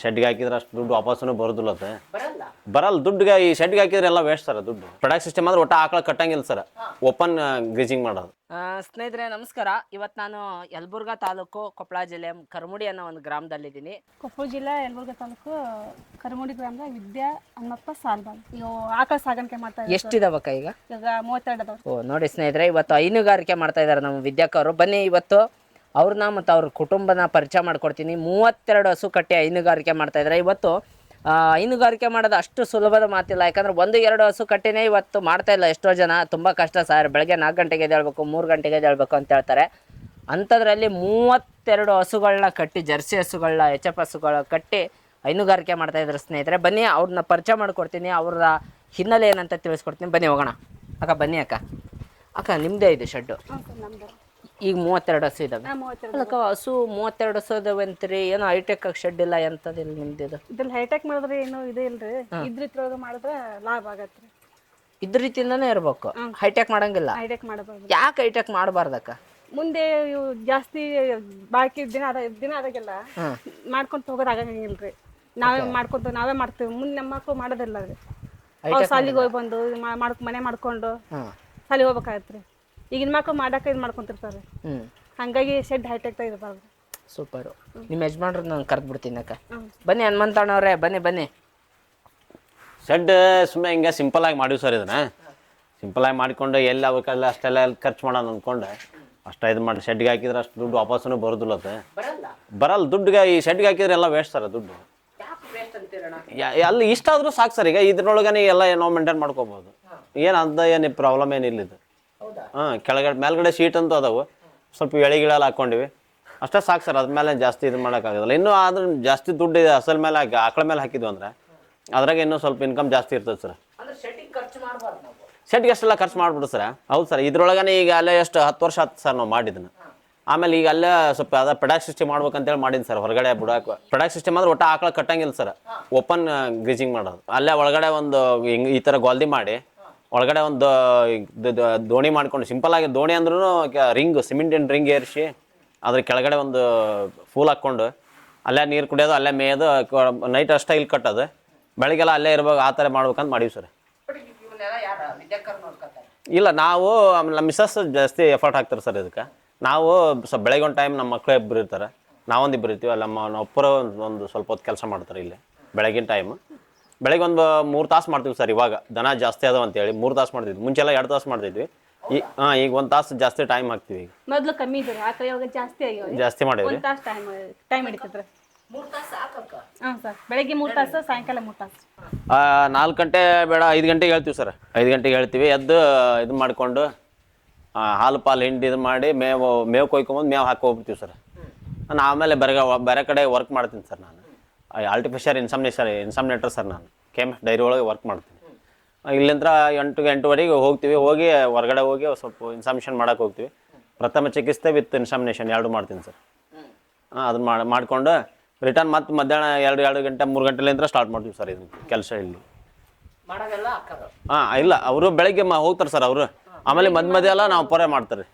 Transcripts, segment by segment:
ಶೆಡ್ಗೆ ಹಾಕಿದ್ರೆ ಅಷ್ಟು ದುಡ್ಡು ವಾಪಸ್ಸು ಬರೋದಿಲ್ಲ ಅದು. ಬರಲ್ಲ ದುಡ್ಡಿಗೆ ಈ ಶೆಡ್ಗೆ ಹಾಕಿದ್ರೆ ಎಲ್ಲ ವೇಸ್ಟ್ ಸರ್ ದುಡ್ಡು. ಪ್ರೊಡಕ್ಟ್ ಸಿಸ್ಟಮ್ ಅಂದ್ರೆ ಒಟ್ಟ ಆಕಳ ಕಟ್ಟಂಗಿಲ್ಲ ಸರ್, ಓಪನ್ ಗ್ರೀಜಿಂಗ್ ಮಾಡೋದು. ಸ್ನೇಹಿತರೆ ನಮಸ್ಕಾರ. ಇವತ್ತು ನಾನು ಯಲಬುರ್ಗಾ ತಾಲೂಕು ಕೊಪ್ಪಳ ಜಿಲ್ಲೆ ಕರಮುಡಿ ಅನ್ನೋ ಒಂದು ಗ್ರಾಮದಲ್ಲಿದ್ದೀನಿ. ಕೊಪ್ಪಳ ಜಿಲ್ಲೆ ಯಲಬುರ್ಗಾ ತಾಲೂಕು ಕರಮುಡಿ ಗ್ರಾಮದ ವಿದ್ಯಾ ಹನುಮಪ್ಪ ಸಾಲ್ಬಾಲ್. ಇವು ಆಕಳ ಸಾಗಾಣಿಕೆ ಮಾಡ್ತಾ ಇದ್ದಾರೆ. ಎಷ್ಟಿದಾವಕ್ಕ ಈಗ? 32 ಅದಾವ. ಓ ನೋಡಿ ಸ್ನೇಹಿತರೆ, ಇವತ್ತು ಹೈನುಗಾರಿಕೆ ಮಾಡ್ತಾ ಇದ್ದಾರೆ ನಮ್ಮ ವಿದ್ಯಾಕವರು. ಬನ್ನಿ ಇವತ್ತು ಅವ್ರನ್ನ ಮತ್ತು ಅವ್ರ ಕುಟುಂಬನ ಪರಿಚಯ ಮಾಡ್ಕೊಡ್ತೀನಿ. 32 ಹಸು ಕಟ್ಟಿ ಹೈನುಗಾರಿಕೆ ಮಾಡ್ತಾ ಇದ್ದಾರೆ. ಇವತ್ತು ಹೈನುಗಾರಿಕೆ ಮಾಡೋದು ಅಷ್ಟು ಸುಲಭದ ಮಾತಿಲ್ಲ. ಯಾಕಂದ್ರೆ 1-2 ಹಸು ಕಟ್ಟಿನೇ ಇವತ್ತು ಮಾಡ್ತಾ ಇಲ್ಲ ಎಷ್ಟೋ ಜನ. ತುಂಬ ಕಷ್ಟ ಸರ್. ಬೆಳಗ್ಗೆ 4 ಗಂಟೆಗೆ ಎದ್ದೇಳಬೇಕು, 3 ಗಂಟೆಗೆ ಎದ್ದೇಳಬೇಕು ಅಂತ ಹೇಳ್ತಾರೆ. ಅಂಥದ್ರಲ್ಲಿ 32 ಹಸುಗಳನ್ನ ಕಟ್ಟಿ, ಜರ್ಸಿ ಹಸುಗಳನ್ನ, HF ಹಸುಗಳ ಕಟ್ಟಿ ಹೈನುಗಾರಿಕೆ ಮಾಡ್ತಾ ಇದ್ದಾರೆ ಸ್ನೇಹಿತರೆ. ಬನ್ನಿ ಅವ್ರನ್ನ ಪರಿಚಯ ಮಾಡ್ಕೊಡ್ತೀನಿ, ಅವ್ರ ಹಿನ್ನೆಲೆ ಏನಂತ ತಿಳಿಸ್ಕೊಡ್ತೀನಿ. ಬನ್ನಿ ಹೋಗೋಣ. ಅಕ್ಕ ಬನ್ನಿ ಅಕ್ಕ. ಅಕ್ಕ ನಿಮ್ಮದೇ ಇದೆ ಶೆಡ್ಡು? ಈಗ 32 ಹಸು ಇದಾವೆ. ಅಲ್ಲಕ್ಕ ಹಸು 32 ಹಸು ಇದಾವೆ ಅಂತೀರಿ, ಏನೋ ಹೈಟೆಕ್ ಶೆಡ್ ಇಲ್ಲ ಎಂಥದಿಲ್ಲ ನಿಮ್ದು? ಇದ್ರಲ್ಲಿ ಹೈಟೆಕ್ ಮಾಡಿದ್ರೆ ಏನು ಇದೆ ಇಲ್ರಿ, ಇದ್ರೊಳಗೆ ಮಾಡಿದ್ರೆ ಲಾಭ ಆಗತ್ರಿ. ಇದ್ರ ರೀತಿಯಿಂದಾನೇ ಇರ್ಬೇಕು, ಹೈಟೆಕ್ ಮಾಡಂಗಿಲ್ಲ. ಹೈಟೆಕ್ ಮಾಡಬಾರ್ದು. ಯಾಕೆ ಹೈಟೆಕ್ ಮಾಡಬಾರ್ದಕ್ಕ? ಮುಂದೆ ಇವು ಜಾಸ್ತಿ ಬಾಕಿ ದಿನ ಅದಾಗೆಲ್ಲ ಮಾಡ್ಕೊಂತ ಹೋಗೋದು ಆಗಂಗಿಲ್ರಿ. ನಾವೇ ಮಾಡ್ತೀವಿ. ಮುಂದೆ ನಮ್ಮ ಮಕ್ಕಳು ಮಾಡೋದಿಲ್ಲ ರೀ. ಅವ್ರು ಸಾಲಿಗೆ ಹೋಗಿ ಬಂದು ಮನೆ ಮಾಡ್ಕೊಂಡು ಸಾಲಿಗೆ ಹೋಗ್ಬೇಕಾಗತ್ರಿ. ಈಗಿನ ಮಕ್ಕಳು ಮಾಡಕ್ಕೆ ಇದು ಮಾಡ್ಕೊಂತಿರ್ತಾರೆ. ಹಂಗಾಗಿ ಶೆಡ್ ಹೈಟೆಕ್ ಇರಬಾರ್ದು. ಸೂಪರು. ನಿಮ್ಮ ಯಜಮಾನ್ರು ನಾನು ಕರೆದು ಬಿಡ್ತೀನಿ ಅಕ್ಕ. ಬನ್ನಿ ಹನುಮಂತಣ್ಣವ್ರೆ, ಬನ್ನಿ ಬನ್ನಿ. ಶೆಡ್ ಸುಮ್ಮನೆ ಹಿಂಗೆ ಸಿಂಪಲ್ ಆಗಿ ಮಾಡಿವಿ ಸರ್. ಇದನ್ನ ಸಿಂಪಲ್ ಆಗಿ ಮಾಡಿಕೊಂಡು ಎಲ್ಲಿ ಅವಕ್ಕೆಲ್ಲ ಅಷ್ಟೆಲ್ಲ ಖರ್ಚು ಮಾಡೋಣ ಅಂದ್ಕೊಂಡು ಅಷ್ಟು ಇದು ಮಾಡಿ ಶೆಡ್ಗೆ ಹಾಕಿದ್ರೆ ಅಷ್ಟು ದುಡ್ಡು ವಾಪಸ್ಸು ಬರೋದಿಲ್ಲ ಅದು. ಬರಲ್ಲ ದುಡ್ಡಿಗೆ ಈ ಶೆಡ್ಗೆ ಹಾಕಿದ್ರೆ ಎಲ್ಲ ವೇಸ್ಟ್ ಸರ್ ದುಡ್ಡು. ಅಲ್ಲಿ ಇಷ್ಟ ಆದರೂ ಸಾಕು ಸರ್. ಈಗ ಇದ್ರೊಳಗನೆ ಎಲ್ಲ ನಾವು ಮೇಂಟೈನ್ ಮಾಡ್ಕೋಬೋದು. ಏನು ಅಂತ ಏನು ಪ್ರಾಬ್ಲಮ್ ಏನಿಲ್ಲ ಇದು. ಕೆಳಗಡೆ ಮೇಲ್ಗಡೆ ಶೀಟ್ ಅಂತೂ ಅದಾವು, ಸ್ವಲ್ಪ ಎಳೆಗಿಳೆಲ್ಲ ಹಾಕ್ಕೊಂಡಿವಿ ಅಷ್ಟೇ ಸಾಕು ಸರ್. ಅದ್ಮೇಲೆ ಜಾಸ್ತಿ ಇದು ಮಾಡೋಕ್ಕಾಗೋದಿಲ್ಲ. ಇನ್ನೂ ಆದ್ರೆ ಜಾಸ್ತಿ ದುಡ್ಡು ಇದೆ ಅಸಲ್ ಮೇಲೆ ಆಕಳ ಮೇಲೆ ಹಾಕಿದ್ವಿ ಅಂದ್ರೆ ಅದ್ರಾಗ ಇನ್ನೂ ಸ್ವಲ್ಪ ಇನ್ಕಮ್ ಜಾಸ್ತಿ ಇರ್ತದೆ ಸರ್. ಶೆಡ್ಗೆ ಅಷ್ಟೆಲ್ಲ ಖರ್ಚು ಮಾಡ್ಬಿಡು ಸರ್. ಹೌದು ಸರ್. ಇದ್ರೊಳಗನೆ ಈಗ ಅಲ್ಲೇ ಎಷ್ಟು 10 ವರ್ಷ ಆಯ್ತು ಸರ್ ನಾವು ಮಾಡಿದ್ದನ್ನು. ಆಮೇಲೆ ಈಗ ಅಲ್ಲೇ ಸ್ವಲ್ಪ ಅದ ಪ್ರೊಡಕ್ಟ್ ಸಿಸ್ಟಮ್ ಮಾಡ್ಬೇಕಂತೇಳಿ ಮಾಡಿದ್ದೀನಿ ಸರ್. ಹೊರಗಡೆ ಬಿಡಾಕ ಪ್ರೊಡಕ್ಟ್ ಸಿಸ್ಟಮ್ ಅಂದ್ರೆ ಒಟ್ಟ ಆಕಳ ಕಟ್ಟಂಗಿಲ್ಲ ಸರ್, ಓಪನ್ ಗ್ರೀಜಿಂಗ್ ಮಾಡೋದು. ಅಲ್ಲೇ ಒಳಗಡೆ ಒಂದು ಹಿಂಗೆ ಈ ಥರ ಗೋಲ್ದಿ ಮಾಡಿ ಒಳಗಡೆ ಒಂದು ದೋಣಿ ಮಾಡ್ಕೊಂಡು, ಸಿಂಪಲ್ ಆಗಿ ದೋಣಿ ಅಂದ್ರೂ ರಿಂಗ್, ಸಿಮೆಂಟಿನ ರಿಂಗ್ ಏರಿಸಿ ಅದ್ರ ಕೆಳಗಡೆ ಒಂದು ಫೂಲ್ ಹಾಕ್ಕೊಂಡು ಅಲ್ಲೇ ನೀರು ಕುಡಿಯೋದು, ಅಲ್ಲೇ ಮೇಯೋದು, ನೈಟ್ ಅಷ್ಟೇ ಇಲ್ಲಿ ಕಟ್ಟೋದು, ಬೆಳಗ್ಗೆಲ್ಲ ಅಲ್ಲೇ ಇರ್ಬೇಕು. ಆ ಥರ ಮಾಡ್ಬೇಕಂತ ಮಾಡೀವಿ ಸರ್. ಇಲ್ಲ ನಾವು ನಮ್ಮ ಮಿಸ್ಸಸ್ ಜಾಸ್ತಿ ಎಫರ್ಟ್ ಹಾಕ್ತಾರೆ ಸರ್ ಇದಕ್ಕೆ. ನಾವು ಸ್ವಲ್ಪ ಬೆಳಗ್ಗೆ ಒಂದು ಟೈಮ್ ನಮ್ಮ ಮಕ್ಕಳು ಇಬ್ಬರು ಇರ್ತಾರೆ, ನಾವೊಂದು ಇಬ್ಬರು ಇರ್ತೀವಿ. ಅಲ್ಲ ನಮ್ಮ ಒಬ್ಬರು ಒಂದು ಸ್ವಲ್ಪ ಹೊತ್ತು ಕೆಲಸ ಮಾಡ್ತಾರೆ ಇಲ್ಲಿ ಬೆಳಗಿನ ಟೈಮ್. ಬೆಳಗ್ಗೆ ಒಂದು 3 ತಾಸು ಮಾಡ್ತೀವಿ ಸರ್. ಇವಾಗ ದನ ಜಾಸ್ತಿ ಅದಾವ ಅಂತೇಳಿ 3 ತಾಸು ಮಾಡ್ತಿದ್ವಿ. ಮುಂಚೆಲ್ಲ 2 ತಾಸು ಮಾಡ್ತಿದ್ವಿ. ಈಗ 1 ತಾಸು ಜಾಸ್ತಿ ಟೈಮ್ ಹಾಕ್ತೀವಿ. ಈಗ ಮೊದಲು ಕಮ್ಮಿ ಇದ್ರು, ಆಕಳ ಇವಾಗ ಜಾಸ್ತಿ ಮಾಡಿದ್ವಿ. 1 ತಾಸು ಟೈಮ್ ಹಿಡಿತೈತ್ರಿ. 3 ತಾಸು ಹಾಂ ಸರ್. ಬೆಳಗ್ಗೆ 3 ತಾಸು, ಸಾಯಂಕಾಲ 3 ತಾಸು. 4 ಗಂಟೆ ಬೇಡ 5 ಗಂಟೆಗೆ ಹೇಳ್ತೀವಿ ಸರ್. 5 ಗಂಟೆಗೆ ಹೇಳ್ತೀವಿ. ಎದ್ದು ಇದು ಮಾಡಿಕೊಂಡು ಹಾಲು ಪಾಲು ಹಿಂಡಿ ಇದು ಮಾಡಿ ಮೇವು ಕೊಯ್ಕೊಂಬಂದು ಮೇವು ಹಾಕಿ ಹೋಗ್ಬಿಡ್ತೀವಿ ಸರ್. ನಾನು ಆಮೇಲೆ ಬೇರೆ ಕಡೆ ವರ್ಕ್ ಮಾಡ್ತೀನಿ ಸರ್. ನಾನು ಆರ್ಟಿಫಿಷಿಯಲ್ ಇನ್ಸಮ್ನೇಟರ್ ಸರ್. ನಾನು KMF ಡೈರಿ ಒಳಗೆ ವರ್ಕ್ ಮಾಡ್ತೀನಿ. ಇಲ್ಲಿಂದ 8-8:30 ಹೋಗ್ತೀವಿ. ಹೋಗಿ ಹೊರಗಡೆ ಹೋಗಿ ಸ್ವಲ್ಪ ಇನ್ಸಮಿಷನ್ ಮಾಡೋಕೆ ಹೋಗ್ತೀವಿ. ಪ್ರಥಮ ಚಿಕಿತ್ಸೆ ವಿತ್ ಇನ್ಸಮಿನೇಷನ್ 2 ಮಾಡ್ತೀನಿ ಸರ್. ಅದನ್ನ ಮಾಡಿಕೊಂಡು ರಿಟರ್ನ್ ಮತ್ತೆ ಮಧ್ಯಾಹ್ನ 2 ಗಂಟೆ 3 ಗಂಟೆಲಿಂದ ಸ್ಟಾರ್ಟ್ ಮಾಡ್ತೀವಿ ಸರ್ ಇದನ್ನ ಕೆಲಸ ಇಲ್ಲಿ. ಇಲ್ಲ ಅವರು ಬೆಳಗ್ಗೆ ಹೋಗ್ತಾರೆ ಸರ್ ಅವರು. ಆಮೇಲೆ ಮಧ್ಯ ಎಲ್ಲ ನಾವು ಪೊರೆ ಮಾಡ್ತಾರೆ.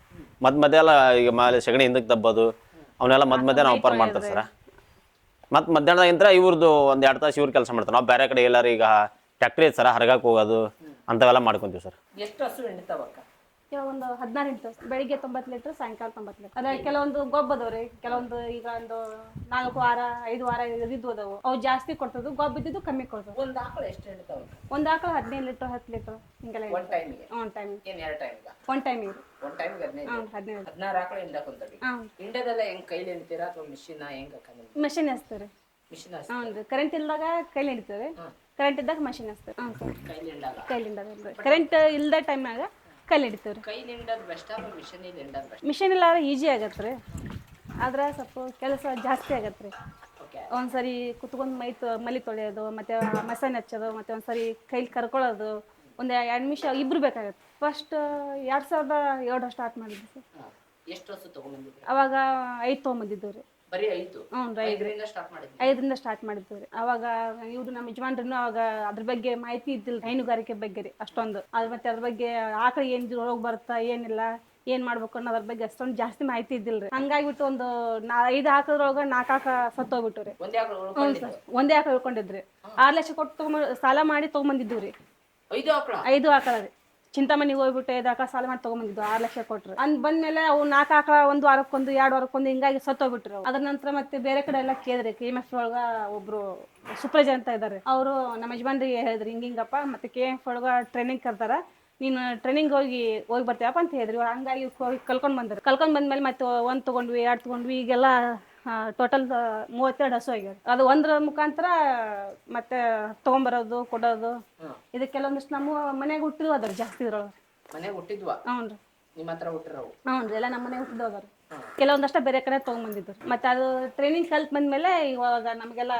ಮಧ್ಯ ಎಲ್ಲ ಈಗ ಮೇಲೆ ಸಗಣಿ ಹಿಂದಕ್ಕೆ ದಬ್ಬೋದು ಅವನ್ನೆಲ್ಲ ಮಧ್ಯ ನಾವು ಪೊರೆ ಮಾಡ್ತಾರೆ ಸರ್. ಮತ್ತು ಮಧ್ಯಾಹ್ನದಾಗಿಂತ ಇವ್ರದ್ದು 1-2 ತಾಸು ಇವ್ರು ಕೆಲಸ ಮಾಡ್ತಾರೆ. ನಾವು ಬೇರೆ ಕಡೆ ಎಲ್ಲರೂ ಈಗ ಟ್ಯಾಕ್ಟ್ರಿ ಐತೆ ಸರ್, ಹರಗಕ್ಕೆ ಹೋಗೋದು ಅಂಥವೆಲ್ಲ ಮಾಡ್ಕೊತೀವಿ ಸರ್. ಎಷ್ಟು ಹಸು ಹಿಂಡ್ತಾವಕ್ಕ? ಒಂದು 16 ಹಿಡಿತಾವೆ. ಬೆಳಿಗ್ಗೆ 90 ಲೀಟ್ರ್, ಸಾಯಂಕಾಲ 90 ಲೀಟ್ರ್. ಅದೇ ಕೆಲವೊಂದು ಗೊಬ್ಬ ಅದಾವ್ರಿ, ಕೆಲವೊಂದು ಈಗ ಒಂದು 4 ವಾರ 5 ವಾರ ಇದ್ದು ಅದಾವು. ಅವು ಜಾಸ್ತಿ ಕೊಡ್ತದ್ದು, ಗೊಬ್ಬ ಇದ್ದಿದ್ದು ಕಮ್ಮಿ ಕೊಡ್ತದೆ. ಒಂದು ಆಕಳ ಎಷ್ಟು ಹಿಂಡ್ತಾವ? ಒಂದು ಆಕಳ 15 ಲೀಟ್ರ್ 10 ಲೀಟ್ರ್ ಹಿಂಗೆಲ್ಲ. ಒಂದು ಟೈಮಿಗೆ? ಒಂದು ಟೈಮಿಗೆ. ಏನು 2 ಟೈಮಿಗೆ? ಒಂದು ಟೈಮಿಗೆ. ಒಂದು ಟೈಮಿಗೆ 15 16 ಆಕಳ ಹಿಂಡಕೊಂತೀವಿ. ಹಿಂಡೋದೆಲ್ಲ ಹೆಂಗೆ ಕೈಲಿ ಹಿಂಡ್ತೀರಾ ಅಥವಾ ಮಿಷಿನ ಹೆಂಗೆ? ಮಿಷಿನ್ ಹಚ್ತಾರೆ. ಮಿಷಿನ್ ಹ್ಞೂ. ಕರೆಂಟ್ ಇಲ್ದಾಗ ಕೈಲಿ ಹಿಡಿತೇವೆ, ಕರೆಂಟ್ ಇದ್ದಾಗ ಮಷಿನ್ ಹಚ್ತಾರೆ. ಹ್ಞೂ ಸರ್. ಕೈಲಿ ಹಿಂಡೋದು. ಕರೆಂಟ್ ಇಲ್ದ ಟೈಮ್ನಾಗ ಕೈಲಿ ಹಿಡಿತೇವೆ ರೀ. ಕೈಲಿ ಹಿಂಡೋದು ಬೆಸ್ಟ್ ಅಥವಾ ಮಿಷಿನಿಂದ ಹಿಂಡೋದು ಬೆಸ್ಟ್? ಮಿಷಿನ್ ಇಲ್ಲಾರ ಈಜಿ ಆಗತ್ತೆ ರೀ, ಆದ್ರೆ ಸ್ವಲ್ಪ ಕೆಲಸ ಜಾಸ್ತಿ ಆಗತ್ತೆ ರೀ. ಒಂದ್ಸರಿ ಕುತ್ಕೊಂಡು ಮಲಿ ತೊಳೆಯೋದು, ಮತ್ತು ಮಸಾಲೆ ಹಚ್ಚೋದು, ಮತ್ತು ಒಂದ್ಸರಿ ಕೈಲಿ ಕರ್ಕೊಳ್ಳೋದು, ಒಂದು 2 ನಿಮಿಷ ಇಬ್ಬರು ಬೇಕಾಗತ್ತೆ. ಫಸ್ಟ್ 2007 ಸ್ಟಾರ್ಟ್ ಮಾಡಿದ್ವಿ ಸರ್. ಎಷ್ಟು ವರ್ಷ ತೊಗೊಂಬಂದಿದ್ರಿ? ಅವಾಗ 5 ತೊಗೊಂಬಂದಿದ್ದು ರೀ. ಬರೀ 5? ಹ್ಞೂ ರೀ. 5ರಿಂದ ಸ್ಟಾರ್ಟ್ ಮಾಡಿದ್ವಿ ರೀ. ಅವಾಗ ಇವ್ರು ನಮ್ಮ ಯಜಮಾನ್ರು ಅವಾಗ ಅದ್ರ ಬಗ್ಗೆ ಮಾಹಿತಿ ಇದ್ದಿಲ್ಲ, ಹೈನುಗಾರಿಕೆ ಬಗ್ಗೆ ರೀ ಅಷ್ಟೊಂದು. ಅದು ಮತ್ತೆ ಅದ್ರ ಬಗ್ಗೆ ಆಕಳ ಏನು ರೋಗ ಬರುತ್ತಾ ಏನಿಲ್ಲ ಏನ್ ಮಾಡ್ಬೇಕು ಅನ್ನೋದ್ರ ಬಗ್ಗೆ ಅಷ್ಟೊಂದು ಜಾಸ್ತಿ ಮಾಹಿತಿ ಇದ್ದಿಲ್ರಿ. ಹಂಗಾಗಿಬಿಟ್ಟು ಒಂದು 5 ಆಕಳದೊಳಗ 4 ಆಕಳ ಸತ್ತೋಗ್ಬಿಟ್ಟು ರೀ. ಒಂದೇ ಆಕಳ ಉಳ್ಕೊಂಡಿದ್ರಿ. 6 ಲಕ್ಷ ಕೊಟ್ಟು ಸಾಲ ಮಾಡಿ ತಗೊಂಬಂದಿದ್ದೀವ್ರಿ. 5 ಆಕಳ ರೀ. ಚಿಂತಾಮಣಿಗೆ ಹೋಗ್ಬಿಟ್ಟು 5 ಆಕಳ ಸಾಲ ಮಾಡಿ ತಗೊಂಬಂದಿದ್ದು 6 ಲಕ್ಷ ಕೊಟ್ರು. ಬಂದ್ಮೇಲೆ ಅವು 4 ಆಕಳ 1 ವಾರಕ್ಕೊಂದು 2 ವಾರಕ್ಕೊಂದು ಹಿಂಗಾಗಿ ಸತ್ತೋಗ್ಬಿಟ್ರು. ಅದ್ರ ನಂತರ ಮತ್ತೆ ಬೇರೆ ಕಡೆ ಎಲ್ಲ ಕೇಳಿದ್ರಿ. KMF ಒಳಗ ಒಬ್ರು ಸುಪ್ರಜ ಅಂತ ಇದಾರೆ. ಅವರು ನಮ್ಮ ಯಜಮಾನ್ರಿಗೆ ಹೇಳಿದ್ರಿ, ಹಿಂಗಪ್ಪ ಮತ್ತೆ KMF ಒಳಗ ಟ್ರೈನಿಂಗ್ ಕರ್ತಾರ, ನೀನು ಟ್ರೈನಿಂಗ್ ಹೋಗಿ ಬರ್ತೀಯಪ್ಪ ಅಂತ ಹೇಳಿದ್ರಿ. ಹಂಗಾಗಿ ಹೋಗಿ ಕಲ್ಕೊಂಡ್ ಬಂದ್ಮೇಲೆ ಮತ್ತೆ 1 ತಗೊಂಡ್ವಿ 2 ತಗೊಂಡ್ವಿ. ಈಗೆಲ್ಲ ಟೋಟಲ್ 32 ಹಸು ಆಗ್ಯಾವ. ಅದು ಒಂದ್ರ ಮುಖಾಂತರ ಮತ್ತೆ ತಗೊಂಬರೋದು ಕೊಡೋದು. ಇದು ಕೆಲವೊಂದಿಷ್ಟು ನಮ್ಮ ಮನೆಯಾಗ ಹುಟ್ಟಿದ್ವು ಅದಾರ ಜಾಸ್ತಿ ಇದ್ರೊಳಗೆ. ಹ್ಞೂ ಹ್ಞೂ ಎಲ್ಲ ನಮ್ಮ ಮನೆ ಹುಟ್ಟಿದ್ವು ಅದಾರ. ಕೆಲವೊಂದಷ್ಟ ಬೇರೆ ಕಡೆ ತಗೊಂಡ್ಬಂದಿದ್ರು. ಮತ್ತೆ ಅದು ಟ್ರೈನಿಂಗ್ ಕಲ್ತ್ ಬಂದ್ಮೇಲೆ ಇವಾಗ ನಮಗೆಲ್ಲ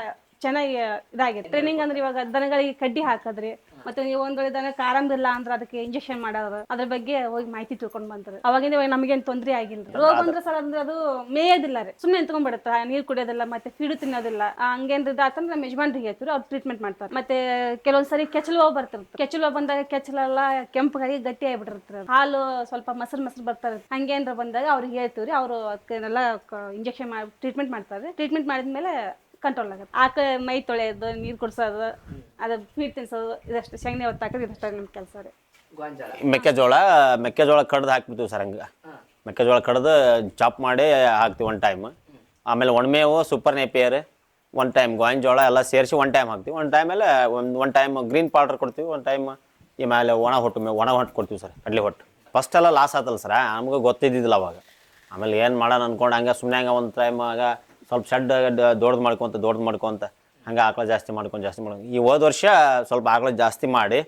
ಚೆನ್ನಾಗಿ ಇದಾಗಿದೆ. ಟ್ರೈನಿಂಗ್ ಅಂದ್ರೆ ಇವಾಗ ದನಗಳಿಗೆ ಕಡ್ಡಿ ಹಾಕದ್ರಿ, ಮತ್ತೆ ನೀವು ಒಂದ್ ವೇಳೆ ದನಕ್ಕೆ ಆರಾಮಿಲ್ಲ ಅಂದ್ರೆ ಅದಕ್ಕೆ ಇಂಜೆಕ್ಷನ್ ಮಾಡೋದು, ಅದ್ರ ಬಗ್ಗೆ ಹೋಗಿ ಮಾಹಿತಿ ತಿಳ್ಕೊಂಡ್ ಬಂದ್ರೆ ಅವಾಗಿಂದ ನಮಗೇನು ತೊಂದರೆ ಆಗಿಲ್ಲ. ರೋಗ ಅಂದ್ರೆ ಸರ್ ಅಂದ್ರೆ ಅದು ಮೇಯೋದಿಲ್ಲ ರೀ, ಸುಮ್ಮನೆ ನಿಂತ್ಕೊಂಡ್ಬಿಡುತ್ತೆ, ನೀರು ಕುಡಿಯೋದಿಲ್ಲ, ಮತ್ತೆ ಫೀಡು ತಿನ್ನೋದಿಲ್ಲ. ಹಂಗೇನ್ರಿ ಆತಂದ್ರೆ ನಮ್ಮ ಯಜಮಾನ್ರಿಗೆ ಹೇಳ್ತೀವಿ, ಅವ್ರು ಟ್ರೀಟ್ಮೆಂಟ್ ಮಾಡ್ತಾರೆ. ಮತ್ತೆ ಕೆಲವೊಂದ್ಸರಿ ಕೆಚ್ಚಲು ಬರ್ತಿರುತ್ತೆ. ಕೆಚ್ಚಲು ಬಂದಾಗ ಕೆಚ್ಚಲೆಲ್ಲ ಕೆಂಪಗಾಗಿ ಗಟ್ಟಿ ಆಗಿಬಿಟ್ಟಿರ್ತಾರೆ. ಹಾಲು ಸ್ವಲ್ಪ ಮೊಸರು ಬರ್ತಾರೆ. ಹಂಗೇನ್ರ ಬಂದಾಗ ಅವ್ರಿಗೆ ಹೇಳ್ತೀವ್ರಿ, ಅವರು ಅದಕ್ಕೆಲ್ಲ ಇಂಜೆಕ್ಷನ್ ಮಾಡಿ ಟ್ರೀಟ್ಮೆಂಟ್ ಮಾಡ್ತಾರೆ. ಟ್ರೀಟ್ಮೆಂಟ್ ಮಾಡಿದ್ಮೇಲೆ ಕಂಟ್ರೋಲ್ ಆಗುತ್ತೆ. ಆಕಳ ಮೈ ತೊಳೆಯೋದು, ನೀರು ಕುಡಿಸೋದು, ಅದು ಫೀಡ್ ತಿನ್ಸೋದು, ಇದಷ್ಟು ಶೆಂಗನೆ ಹೊತ್ತಾಕೋದು, ಇದಷ್ಟು ನಿಮ್ಮ ಕೆಲಸ ರೀ. ಮೆಕ್ಕೆಜೋಳ ಕಡ್ದು ಹಾಕ್ಬಿಡ್ತೀವಿ ಸರ್. ಹಂಗೆ ಮೆಕ್ಕೆಜೋಳ ಕಡ್ದು ಚಾಪ್ ಮಾಡಿ ಹಾಕ್ತೀವಿ 1 ಟೈಮ್. ಆಮೇಲೆ ಒಣಮೇವು, ಸೂಪರ್ ನೇಪಿಯರ್ 1 ಟೈಮ್, ಗೋವಿನ ಜೋಳ ಎಲ್ಲ ಸೇರಿಸಿ 1 ಟೈಮ್ ಹಾಕ್ತೀವಿ. 1 ಟೈಮಲ್ಲಿ ಒಂದು ಟೈಮ್ ಗ್ರೀನ್ ಪೌಡರ್ ಕೊಡ್ತೀವಿ. 1 ಟೈಮ್ ಈ ಮೇಲೆ ಒಣ ಹೊಟ್ಟು ಕೊಡ್ತೀವಿ ಸರ್, ಕಡ್ಲೆ ಹೊಟ್ಟು. ಫಸ್ಟ್ ಎಲ್ಲ ಲಾಸ್ ಆತಲ್ಲ ಸರ್, ನಮ್ಗೆ ಗೊತ್ತಿದ್ದಿದ್ದಿಲ್ಲ ಅವಾಗ. ಆಮೇಲೆ ಏನು ಮಾಡೋಣ ಅಂದ್ಕೊಂಡು ಹಂಗೆ ಸುಮ್ಮನೆ ಹಂಗೆ ಒಂದು ಟೈಮ್ ಆಗ ಸ್ವಲ್ಪ ಶೆಡ್ ದೊಡ್ಡದು ಮಾಡ್ಕೊತ ಹಂಗೆ ಆಕಳ ಜಾಸ್ತಿ ಮಾಡ್ಕೊಂಡು ಈ ಹೋದ ವರ್ಷ ಸ್ವಲ್ಪ ಆಕಳ ಜಾಸ್ತಿ ಮಾಡಿ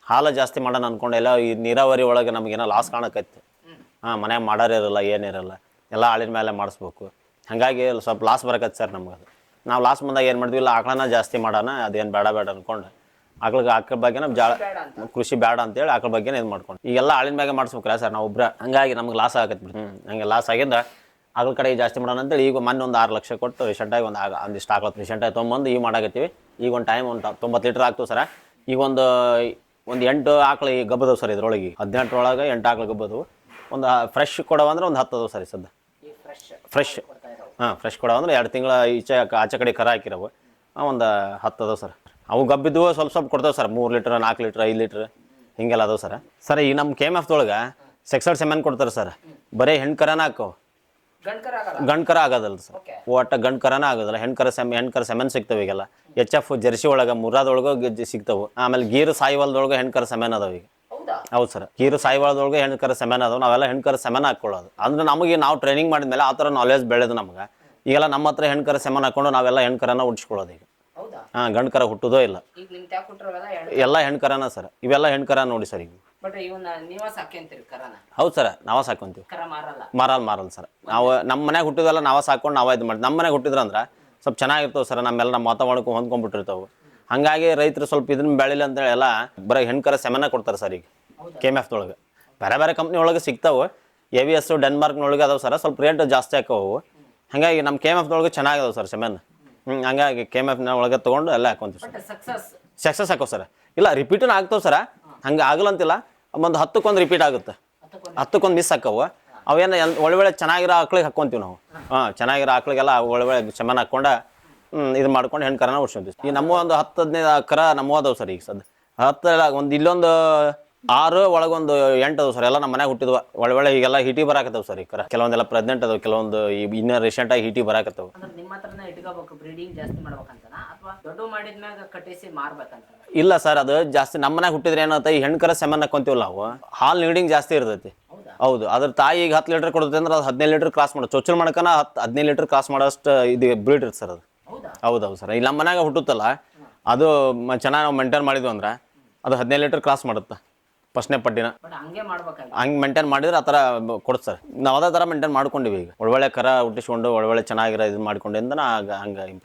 ಹಾಲು ಜಾಸ್ತಿ ಮಾಡೋಣ ಅಂದ್ಕೊಂಡೆಲ್ಲ. ಈ ನೀರಾವರಿ ಒಳಗೆ ನಮಗೇನೋ ಲಾಸ್ ಕಾಣಕೈತಿ. ಮನ್ಯಾಗ ಮಾಡೋರಿರಲ್ಲ, ಏನಿರಲ್ಲ, ಎಲ್ಲ ಆಳಿನ ಮೇಲೆ ಮಾಡಿಸ್ಬೇಕು. ಹಾಗಾಗಿ ಸ್ವಲ್ಪ ಲಾಸ್ ಬರಕತ್ತೆ ಸರ್ ನಮ್ಗೆ. ಅದು ನಾವು ಲಾಸ್ ಬಂದಾಗ ಏನು ಮಾಡಿದ್ವಿ, ಇಲ್ಲ ಆಕಳನ್ನ ಜಾಸ್ತಿ ಮಾಡೋಣ, ಅದೇನು ಬೇಡ ಅಂದ್ಕೊಂಡು ಆಕಳ ಬಗ್ಗೆ ನಮ್ಮ ಕೃಷಿ ಬೇಡ ಅಂತೇಳಿ ಆಕಳ ಬಗ್ಗೆ ಇದು ಮಾಡ್ಕೊಂಡು ಈಗೆಲ್ಲ ಆಳಿನ ಮ್ಯಾಗೆ ಮಾಡಿಸ್ಬೇಕ್ರ ಸರ್ ನಾವು ಒಬ್ರು. ಹಂಗಾಗಿ ನಮ್ಗೆ ಲಾಸ್ ಆಗತ್ತೆ ಬಿಡಿ. ಹಂಗೆ ಲಾಸ್ ಆಗಿಂದ ಆಕಳ ಕಡೆ ಜಾಸ್ತಿ ಮಾಡೋಣ ಅಂತೇಳಿ ಈಗ ಮೊನ್ನೆ ಒಂದು 6 ಲಕ್ಷ ಕೊಟ್ಟು ರೀಸೆಂಟಾಗಿ ಒಂದಿಷ್ಟು ಆಕಳ ರೀಸೆಂಟಾಗಿ ತೊಗೊಂಬಂದು ಈಗ ಮಾಡಾಕತ್ತೀವಿ. ಈಗ ಒಂದು ಟೈಮ್ ಒಂದು 90 ಲೀಟ್ರ್ ಆಗ್ತವೆ ಸರ. ಈಗ ಒಂದು 8 ಆಕಳ ಈಗ ಗಬ್ಬದವು ಸರ್. ಇದ್ರೊಳಗೆ 18 ಒಳಗೆ 8 ಆಕಳ ಗಬ್ಬದವು. ಒಂದು ಫ್ರೆಶ್ ಕೊಡವ ಅಂದ್ರೆ ಒಂದು 10 ಅದಾವೆ ಸರ್. ಸದ್ಯ ಫ್ರೆಶ್ ಫ್ರೆಶ್ ಕೊಡವ ಅಂದ್ರೆ 2 ತಿಂಗಳ ಆಚೆ ಕಡೆ ಕರ ಹಾಕಿರವು ಒಂದು 10 ಅದಾವೆ ಸರ್. ಅವು ಗಬ್ಬಿದ್ದು ಸ್ವಲ್ಪ ಕೊಡ್ತಾವೆ ಸರ್. 3 ಲೀಟ್ರ್ 4 ಲೀಟ್ರ್ 5 ಲೀಟ್ರ್ ಹಿಂಗೆಲ್ಲ ಅದಾವೆ ಸರ್. ಸರ್ ಈಗ ನಮ್ಮ KMF ಒಳಗೆ ಸೆಕ್ಸಡ್ ಸೆಮೆನ್ ಕೊಡ್ತಾರೆ ಸರ್. ಬರೀ ಹೆಣ್ಣು ಕರನ ಹಾಕವು, ಗಂಡು ಕರ ಆಗೋದಲ್ಲ ಸರ್. ಒಟ್ಟು ಗಂಡು ಕರನ ಆಗೋದಿಲ್ಲ. ಹೆಣ್ಣು ಸೆಮೆನ್ ಸಿಗ್ತವೆ ಈಗೆಲ್ಲ. HF ಜರ್ಸಿ ಒಳಗೆ ಮುರಾದೊಳಗೆ ಸಿಗ್ತಾವೆ. ಆಮೇಲೆ ಗೀರು ಸಾಯಿವಾಲ್ದೊಳಗೆ ಹೆಣ್ಣು ಕರ ಸೆಮೆನ್ ಅದಾವೆ ಈಗ. ಹೌದು ಸರ್, ಗೀರು ಸಾಯಿವಾಲ್ದೊಳಗೆ ಹೆಣ್ಣು ಕರ ಸೆಮೆನ್ ಅದಾವೆ. ನಾವೆಲ್ಲ ಹೆಣ್ಣು ಕರ ಸೆಮೆನ್ ಹಾಕೊಳ್ಳೋದು ಅಂದ್ರೆ ನಮಗೆ ನಾವು ಟ್ರೈನಿಂಗ್ ಮಾಡಿದ್ಮೇಲೆ ಆ ಥರ ನಾಲೆಜ್ ಬೆಳೆದು ನಮ್ಗೆ. ಈಗೆಲ್ಲ ನಮ್ಮ ಹತ್ರ ಹೆಣ್ಣು ಕರ ಸೆಮೆನ್ ಹಾಕೊಂಡು ನಾವೆಲ್ಲ ಹೆಣ್ಣು ಕರನ ಉಡ್ಸ್ಕೊಳ್ಳೋದು ಈಗ. ಗಂಡು ಕರ ಹುಟ್ಟೋದೋ ಇಲ್ಲ, ಎಲ್ಲ ಹೆಣ್ಣು ಕರನ ಸರ್. ಇವೆಲ್ಲ ಹೆಣ್ಣು ಕರ ನೋಡಿ ಸರ್. ಈಗ ಹೌದು ಸರ್, ನಾವೇ ಸಾಕೊಂತೀವಿ. ಮಾರಲ್ಲ ಸರ್. ನಾವು ನಮ್ಮ ಮನ್ಯಾಗ ಹುಟ್ಟಿದೆಲ್ಲ ನಾವೇ ಸಾಕೊಂಡು ನಾವೇ ಇದು ಮಾಡಿ. ನಮ್ಮ ಮನ್ಯಾಗ ಹುಟ್ಟಿದ್ರಂದ್ರೆ ಸ್ವಲ್ಪ ಚೆನ್ನಾಗಿರ್ತವೆ ಸರ್. ನಮ್ಮೆಲ್ಲ ನಮ್ಮ ವಾತಾವರಣಕ್ಕೆ ಹೊಂದ್ಕೊಂಡ್ಬಿಟ್ಟಿರ್ತಾವೆ. ಹಾಗಾಗಿ ರೈತರು ಸ್ವಲ್ಪ ಇದನ್ನ ಬೆಳಿಲ್ಲ ಅಂತೇಳಿ ಎಲ್ಲ ಬರೀ ಹೆಣ್ಣು ಕರ ಸೆಮೆನ ಕೊಡ್ತಾರೆ ಸರ್ ಈಗ KMF ಒಳಗೆ. ಬೇರೆ ಕಂಪ್ನಿ ಒಳಗೆ ಸಿಗ್ತಾವೆ. AVS ಡೆನ್ಮಾರ್ಕ್ನೊಳಗೆ ಅದಾವೆ ಸರ್. ಸ್ವಲ್ಪ ರೇಟ್ ಜಾಸ್ತಿ ಹಾಕವು. ಹಾಗಾಗಿ ನಮ್ಮ KMF ಒಳಗೆ ಚೆನ್ನಾಗಿದಾವೆ ಸರ್ ಸೆಮೆನ್. ಹಂಗಾಗಿ KMF ಒಳಗೆ ತೊಗೊಂಡು ಎಲ್ಲ ಹಾಕೊಂತೀವಿ ಸರ್. ಸಕ್ಸಸ್ ಹಾಕೋ ಸರ್. ಇಲ್ಲ ರಿಪೀಟನ್ನು ಆಗ್ತಾವೆ ಸರ್. ಹಂಗೆ ಆಗಲ್ಲ ಅಂತಿಲ್ಲ. ಒಂದು 10ಕ್ಕೆ ರಿಪೀಟ್ ಆಗುತ್ತೆ, 10ಕ್ಕೆ ಮಿಸ್ ಹಾಕವು. ಅವೇನು ಒಳ್ಳೆ ಚೆನ್ನಾಗಿರೋ ಆಕಳಿಗೆ ಹಾಕ್ಕೊಂತೀವಿ ನಾವು. ಚೆನ್ನಾಗಿರೋ ಆಕಳಿಗೆಲ್ಲ ಒಳ್ಳೆ ಸೆಮೆನ್ ಹಾಕ್ಕೊಂಡು ಇದು ಮಾಡ್ಕೊಂಡು ಹೆಣ್ಣು ಕರನ ಉಡ್ಸ್ಕೊಂತೀವಿ. ಈಗ ನಮ್ಮ ಒಂದು 10-15 ಕರ ನಮ್ಮ ಅದಾವೆ ಸರ್. ಈಗ ಸದ್ 10 ಒಂದು ಇಲ್ಲೊಂದು 6 ಒಳಗೊಂದು 8 ಅದಾವೆ ಸರ್. ಎಲ್ಲ ನಮ್ಮ ಮನ್ಯಾಗ ಹುಟ್ಟಿದ್ವು. ಒಳ್ಳೆ ಈಗೆಲ್ಲ ಹೀಟಿ ಬರಾಕತ್ತವೆ ಸರ್. ಈ ಕರ ಕೆಲವೊಂದೆಲ್ಲ ಪ್ರೆಗ್ನೆಂಟ್ ಅದಾವೆ, ಕೆಲವೊಂದು ಇನ್ನೂ ರೀಸೆಂಟಾಗಿ ಹೀಟಿ ಬರಾಕತ್ತವೆ. ಇಲ್ಲ ಸರ್, ಅದು ಜಾಸ್ತಿ ನಮ್ಮ ಮನ್ಯಾಗ ಹುಟ್ಟಿದ್ರೆ ಏನಂತ ಈ ಹೆಣ್ಣು ಕರ ಸೆಮೆನ್ ಹಾಕೊಂತೀವಲ್ಲ ನಾವು, ಹಾಲು ನೀಡಿಂಗ್ ಜಾಸ್ತಿ ಇರ್ತೈತಿ. ಹೌದು, ಅದ್ರ ತಾಯಿ ಈಗ 10 ಲೀಟರ್ ಕೊಡುತ್ತೆ ಅಂದ್ರೆ ಅದು 15 ಲೀಟರ್ ಕ್ರಾಸ್ ಮಾಡೋದು. ಚೊಚ್ಚಲು ಮಾಡ್ಕನ 15 ಲೀಟರ್ ಕ್ರಾಸ್ ಮಾಡೋಷ್ಟು ಇದು ಬ್ರೀಡ್ ಇರುತ್ತೆ ಸರ್ ಅದು. ಹೌದು ಸರ್. ಇಲ್ಲಿ ನಮ್ಮ ಮನ್ಯಾಗ ಹುಟ್ಟುತ್ತಲ್ಲ ಅದು ಚೆನ್ನಾಗಿ ನಾವು ಮೇಂಟೈನ್ ಮಾಡಿದ್ವಿ ಅಂದ್ರೆ ಅದು 15 ಲೀಟರ್ ಕ್ರಾಸ್ ಮಾಡುತ್ತೆ ಫಸ್ಟ್ನೇ ಪಟ್ಟಿನ. ಹಂಗೆ ಮೇಂಟೈನ್ ಮಾಡಿದ್ರೆ ಆ ಥರ ಕೊಡುತ್ತೆ ಸರ್. ನಾವು ಅದೇ ಥರ ಮೇಂಟೈನ್ ಮಾಡ್ಕೊಂಡಿವಿ. ಈಗ ಒಳ್ಳೆ ಕರ ಹುಟ್ಟಿಸ್ಕೊಂಡು ಒಳ್ಳೆ ಚೆನ್ನಾಗಿರೋ ಇದು ಮಾಡ್ಕೊಂಡಿಂದ ಹಂಗೆ